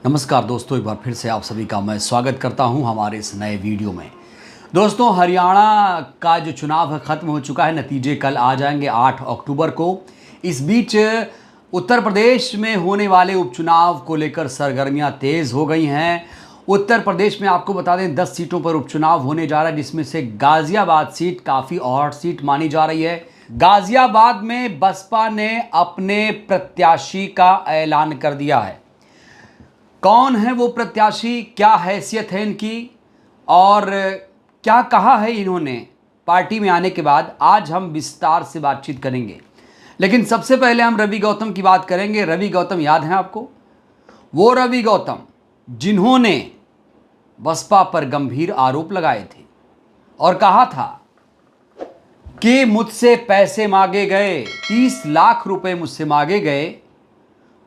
नमस्कार दोस्तों, एक बार फिर से आप सभी का मैं स्वागत करता हूं हमारे इस नए वीडियो में। दोस्तों, हरियाणा का जो चुनाव है ख़त्म हो चुका है। नतीजे कल आ जाएंगे 8 अक्टूबर को। इस बीच उत्तर प्रदेश में होने वाले उपचुनाव को लेकर सरगर्मियां तेज़ हो गई हैं। उत्तर प्रदेश में आपको बता दें 10 सीटों पर उपचुनाव होने जा रहा है, जिसमें से गाज़ियाबाद सीट काफ़ी हॉट सीट मानी जा रही है। गाज़ियाबाद में बसपा ने अपने प्रत्याशी का ऐलान कर दिया है। कौन है वो प्रत्याशी, क्या हैसियत है इनकी और क्या कहा है इन्होंने पार्टी में आने के बाद, आज हम विस्तार से बातचीत करेंगे। लेकिन सबसे पहले हम रवि गौतम की बात करेंगे। रवि गौतम याद है आपको? वो रवि गौतम जिन्होंने बसपा पर गंभीर आरोप लगाए थे और कहा था कि मुझसे पैसे मांगे गए, 30 लाख रुपए मुझसे मांगे गए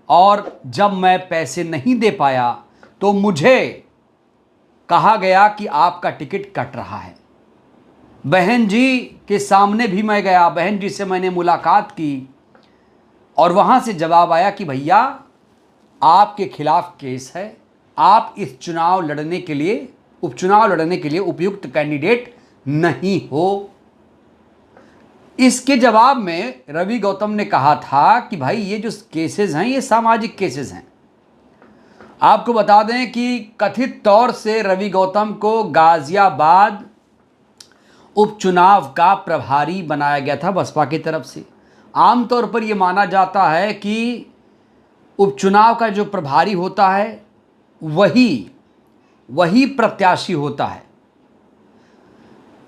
और जब मैं पैसे नहीं दे पाया तो मुझे कहा गया कि आपका टिकट कट रहा है। बहन जी के सामने भी मैं गया, बहन जी से मैंने मुलाकात की और वहाँ से जवाब आया कि भैया आपके खिलाफ केस है, आप इस उपचुनाव लड़ने के लिए उपयुक्त कैंडिडेट नहीं हो। इसके जवाब में रवि गौतम ने कहा था कि भाई ये जो केसेस हैं ये सामाजिक केसेस हैं। आपको बता दें कि कथित तौर से रवि गौतम को गाज़ियाबाद उपचुनाव का प्रभारी बनाया गया था बसपा की तरफ से। आमतौर पर यह माना जाता है कि उपचुनाव का जो प्रभारी होता है वही प्रत्याशी होता है।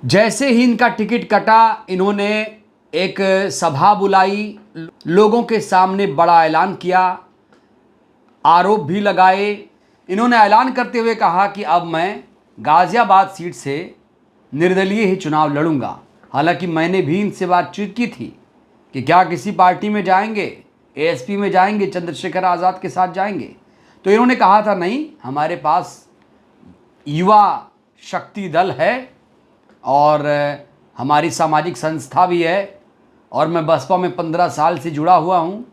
जैसे ही इनका टिकट कटा, इन्होंने एक सभा बुलाई, लोगों के सामने बड़ा ऐलान किया, आरोप भी लगाए। इन्होंने ऐलान करते हुए कहा कि अब मैं गाज़ियाबाद सीट से निर्दलीय ही चुनाव लड़ूंगा। हालांकि मैंने भी इनसे बातचीत की थी कि क्या किसी पार्टी में जाएंगे, एएसपी में जाएंगे, चंद्रशेखर आज़ाद के साथ जाएंगे। तो इन्होंने कहा था नहीं, हमारे पास युवा शक्ति दल है और हमारी सामाजिक संस्था भी है और मैं बसपा में 15 साल से जुड़ा हुआ हूँ।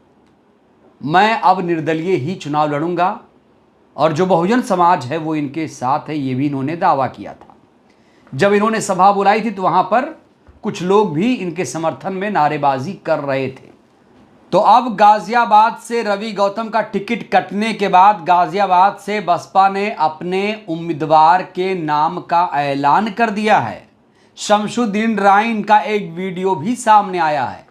मैं अब निर्दलीय ही चुनाव लड़ूंगा और जो बहुजन समाज है वो इनके साथ है, ये भी इन्होंने दावा किया था। जब इन्होंने सभा बुलाई थी तो वहाँ पर कुछ लोग भी इनके समर्थन में नारेबाजी कर रहे थे। तो अब गाज़ियाबाद से रवि गौतम का टिकट कटने के बाद गाज़ियाबाद से बसपा ने अपने उम्मीदवार के नाम का ऐलान कर दिया है। शमशुद्दीन राइन का एक वीडियो भी सामने आया है।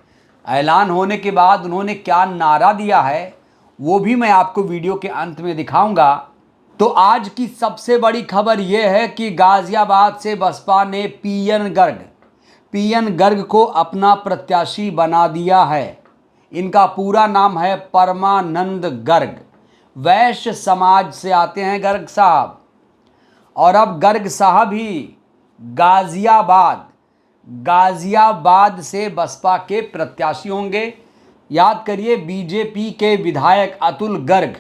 ऐलान होने के बाद उन्होंने क्या नारा दिया है वो भी मैं आपको वीडियो के अंत में दिखाऊंगा। तो आज की सबसे बड़ी खबर यह है कि गाज़ियाबाद से बसपा ने पीएन गर्ग को अपना प्रत्याशी बना दिया है। इनका पूरा नाम है परमानंद गर्ग। वैश्य समाज से आते हैं गर्ग साहब और अब गर्ग साहब ही गाज़ियाबाद से बसपा के प्रत्याशी होंगे। याद करिए, बीजेपी के विधायक अतुल गर्ग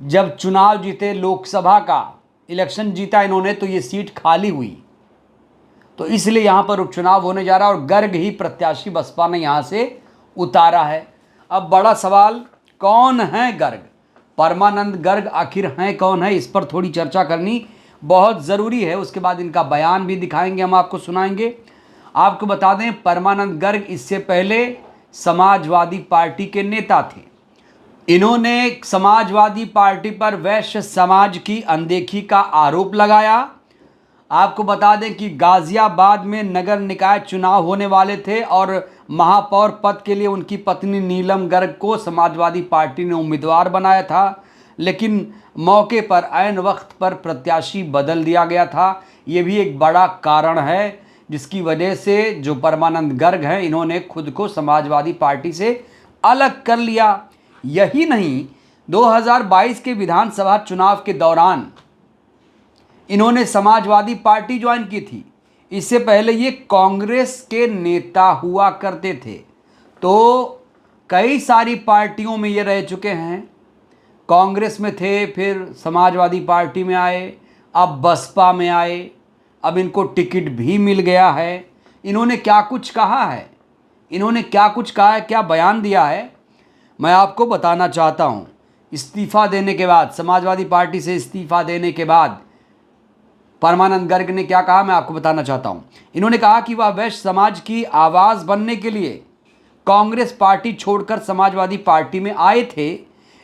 जब चुनाव जीते, लोकसभा का इलेक्शन जीता इन्होंने, तो ये सीट खाली हुई, तो इसलिए यहाँ पर उपचुनाव होने जा रहा है और गर्ग ही प्रत्याशी बसपा ने यहाँ से उतारा है। अब बड़ा सवाल, कौन है गर्ग? परमानंद गर्ग आखिर हैं कौन है, इस पर थोड़ी चर्चा करनी बहुत ज़रूरी है। उसके बाद इनका बयान भी दिखाएंगे, हम आपको सुनाएंगे। आपको बता दें, परमानंद गर्ग इससे पहले समाजवादी पार्टी के नेता थे। इन्होंने समाजवादी पार्टी पर वैश्य समाज की अनदेखी का आरोप लगाया। आपको बता दें कि गाज़ियाबाद में नगर निकाय चुनाव होने वाले थे और महापौर पद के लिए उनकी पत्नी नीलम गर्ग को समाजवादी पार्टी ने उम्मीदवार बनाया था, लेकिन मौके पर ऐन वक्त पर प्रत्याशी बदल दिया गया था। ये भी एक बड़ा कारण है जिसकी वजह से जो परमानंद गर्ग हैं इन्होंने खुद को समाजवादी पार्टी से अलग कर लिया। यही नहीं, 2022 के विधानसभा चुनाव के दौरान इन्होंने समाजवादी पार्टी ज्वाइन की थी। इससे पहले ये कांग्रेस के नेता हुआ करते थे। तो कई सारी पार्टियों में ये रह चुके हैं। कांग्रेस में थे, फिर समाजवादी पार्टी में आए, अब बसपा में आए, अब इनको टिकट भी मिल गया है। इन्होंने क्या कुछ कहा है, क्या बयान दिया है, मैं आपको बताना चाहता हूँ। इस्तीफा देने के बाद, समाजवादी पार्टी से इस्तीफा देने के बाद परमानंद गर्ग ने क्या कहा, मैं आपको बताना चाहता हूं। इन्होंने कहा कि वह वैश्य समाज की आवाज़ बनने के लिए कांग्रेस पार्टी छोड़कर समाजवादी पार्टी में आए थे।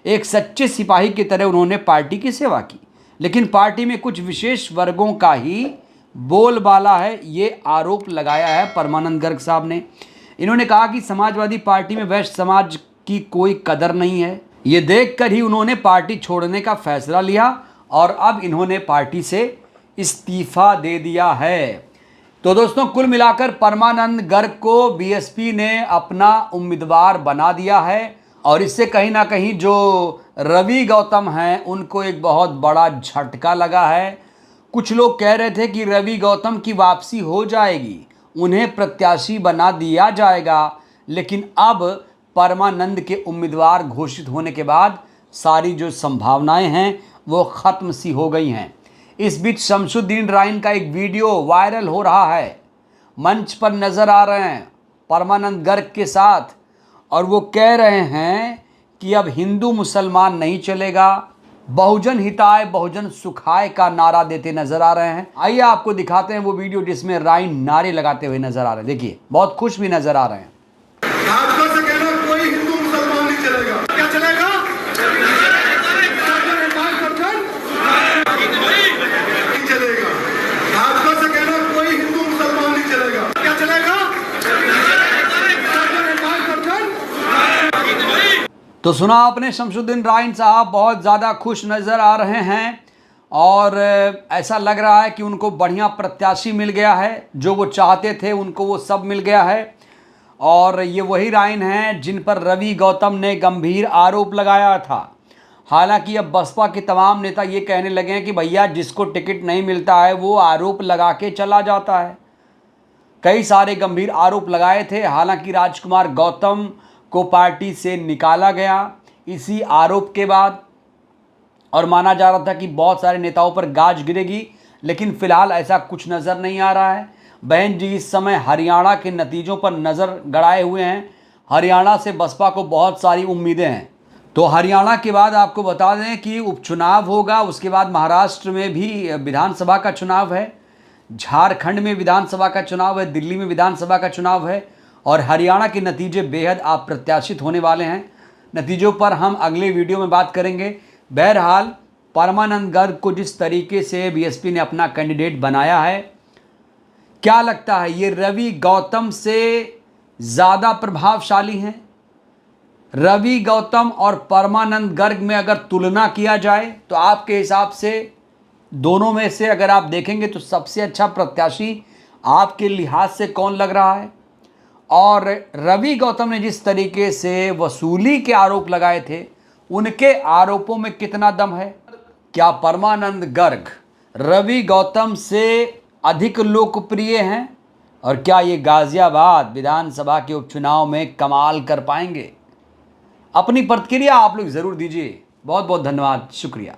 एक सच्चे सिपाही की तरह उन्होंने पार्टी की सेवा की, लेकिन पार्टी में कुछ विशेष वर्गों का ही बोलबाला है, ये आरोप लगाया है परमानंद गर्ग साहब ने। इन्होंने कहा कि समाजवादी पार्टी में वैश्य समाज की कोई कदर नहीं है। ये देखकर ही उन्होंने पार्टी छोड़ने का फैसला लिया और अब इन्होंने पार्टी से इस्तीफा दे दिया है। तो दोस्तों, कुल मिलाकर परमानंद गर्ग को बीएसपी ने अपना उम्मीदवार बना दिया है और इससे कहीं ना कहीं जो रवि गौतम हैं उनको एक बहुत बड़ा झटका लगा है। कुछ लोग कह रहे थे कि रवि गौतम की वापसी हो जाएगी, उन्हें प्रत्याशी बना दिया जाएगा, लेकिन अब परमानंद के उम्मीदवार घोषित होने के बाद सारी जो संभावनाएं हैं वो ख़त्म सी हो गई हैं। इस बीच शमसुद्दीन राइन का एक वीडियो वायरल हो रहा है, मंच पर नज़र आ रहे हैं परमानंद गर्ग के साथ, और वो कह रहे हैं कि अब हिंदू मुसलमान नहीं चलेगा, बहुजन हिताय बहुजन सुखाय का नारा देते नजर आ रहे हैं। आइए आपको दिखाते हैं वो वीडियो जिसमें राइन नारे लगाते हुए नजर आ रहे हैं। देखिए, बहुत खुश भी नजर आ रहे हैं। भाजपा से कहना कोई हिंदू मुसलमान नहीं चलेगा। क्या चलेगा? नहीं चलेगा। भाजपा से कहना कोई हिंदू मुसलमान नहीं चलेगा। क्या चलेगा? तो सुना आपने, शमसुद्दीन राइन साहब बहुत ज़्यादा खुश नज़र आ रहे हैं और ऐसा लग रहा है कि उनको बढ़िया प्रत्याशी मिल गया है, जो वो चाहते थे उनको वो सब मिल गया है। और ये वही राइन हैं जिन पर रवि गौतम ने गंभीर आरोप लगाया था। हालांकि अब बसपा के तमाम नेता ये कहने लगे हैं कि भैया जिसको टिकट नहीं मिलता है वो आरोप लगा के चला जाता है। कई सारे गंभीर आरोप लगाए थे। हालांकि राजकुमार गौतम को पार्टी से निकाला गया इसी आरोप के बाद, और माना जा रहा था कि बहुत सारे नेताओं पर गाज गिरेगी, लेकिन फिलहाल ऐसा कुछ नज़र नहीं आ रहा है। बहन जी इस समय हरियाणा के नतीजों पर नज़र गड़ाए हुए हैं। हरियाणा से बसपा को बहुत सारी उम्मीदें हैं। तो हरियाणा के बाद आपको बता दें कि उपचुनाव होगा, उसके बाद महाराष्ट्र में भी विधानसभा का चुनाव है, झारखंड में विधानसभा का चुनाव है, दिल्ली में विधानसभा का चुनाव है, और हरियाणा के नतीजे बेहद अप्रत्याशित होने वाले हैं। नतीजों पर हम अगले वीडियो में बात करेंगे। बहरहाल परमानंद गर्ग को जिस तरीके से बीएसपी ने अपना कैंडिडेट बनाया है, क्या लगता है ये रवि गौतम से ज़्यादा प्रभावशाली हैं? रवि गौतम और परमानंद गर्ग में अगर तुलना किया जाए तो आपके हिसाब से दोनों में से अगर आप देखेंगे तो सबसे अच्छा प्रत्याशी आपके लिहाज से कौन लग रहा है? और रवि गौतम ने जिस तरीके से वसूली के आरोप लगाए थे, उनके आरोपों में कितना दम है? क्या परमानंद गर्ग रवि गौतम से अधिक लोकप्रिय हैं? और क्या ये गाजियाबाद विधानसभा के उपचुनाव में कमाल कर पाएंगे? अपनी प्रतिक्रिया आप लोग ज़रूर दीजिए। बहुत बहुत धन्यवाद, शुक्रिया।